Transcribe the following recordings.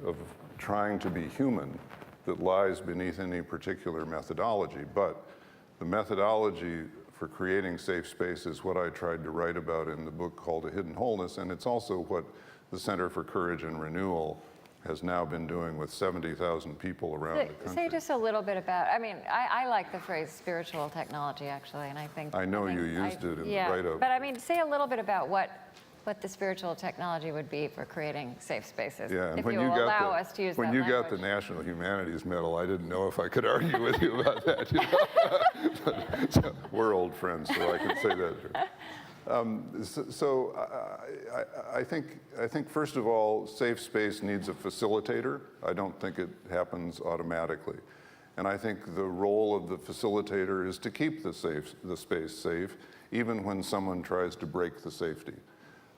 of trying to be human that lies beneath any particular methodology. But the methodology for creating safe space is what I tried to write about in the book called A Hidden Wholeness, and it's also what the Center for Courage and Renewal has now been doing with 70,000 people around the country. Say just a little bit about, I mean, I like the phrase spiritual technology, actually, and I think... I know you used it in the write-up. But I mean, say a little bit about what the spiritual technology would be for creating safe spaces, and if you will allow us to use that language. When you got the National Humanities Medal, I didn't know if I could argue with you about that. You know? So we're old friends, so I can say that. I think first of all, safe space needs a facilitator. I don't think it happens automatically. And I think the role of the facilitator is to keep the space safe, even when someone tries to break the safety.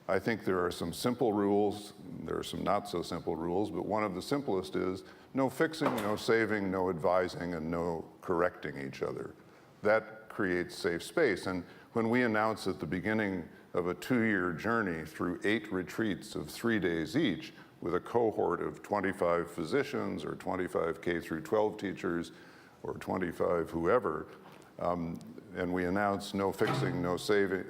I think there are some simple rules, there are some not so simple rules, but one of the simplest is no fixing, no saving, no advising, and no correcting each other. That creates safe space. And when we announce at the beginning of a 2-year journey through 8 retreats of 3 days each, with a cohort of 25 physicians or 25 K through 12 teachers or 25 whoever, and we announce no fixing, no saving,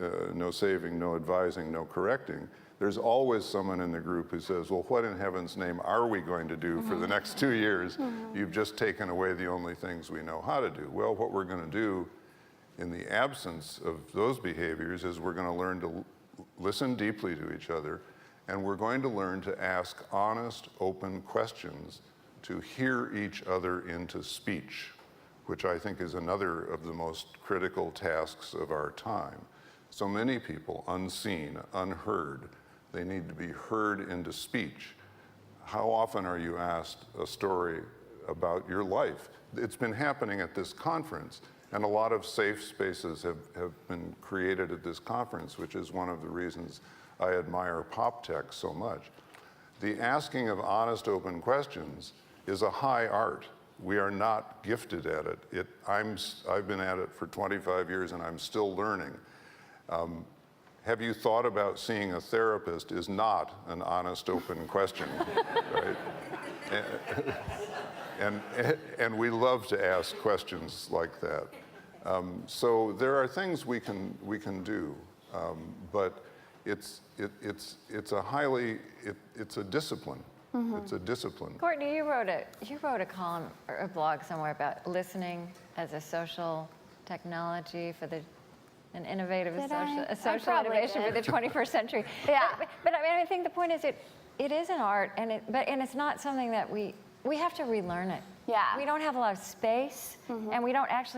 no advising, no correcting, there's always someone in the group who says, well, what in heaven's name are we going to do for the next 2 years? You've just taken away the only things we know how to do. Well, what we're going to do in the absence of those behaviors is we're going to learn to listen deeply to each other, and we're going to learn to ask honest, open questions to hear each other into speech, which I think is another of the most critical tasks of our time. So many people unseen, unheard, they need to be heard into speech. How often are you asked a story about your life? It's been happening at this conference, and a lot of safe spaces have been created at this conference, which is one of the reasons I admire pop tech so much. The asking of honest, open questions is a high art. We are not gifted at it. I've been at it for 25 years and I'm still learning. Have you thought about seeing a therapist is not an honest, open question, right? And we love to ask questions like that. So there are things we can do, but it's a discipline. It's a discipline. Courtney, you wrote a column or a blog somewhere about listening as a social technology for an innovative social innovation for the 21st century. Yeah. But I mean, I think the point is it is an art, and it's not something that we have to relearn it. Yeah. We don't have a lot of space, and we don't actually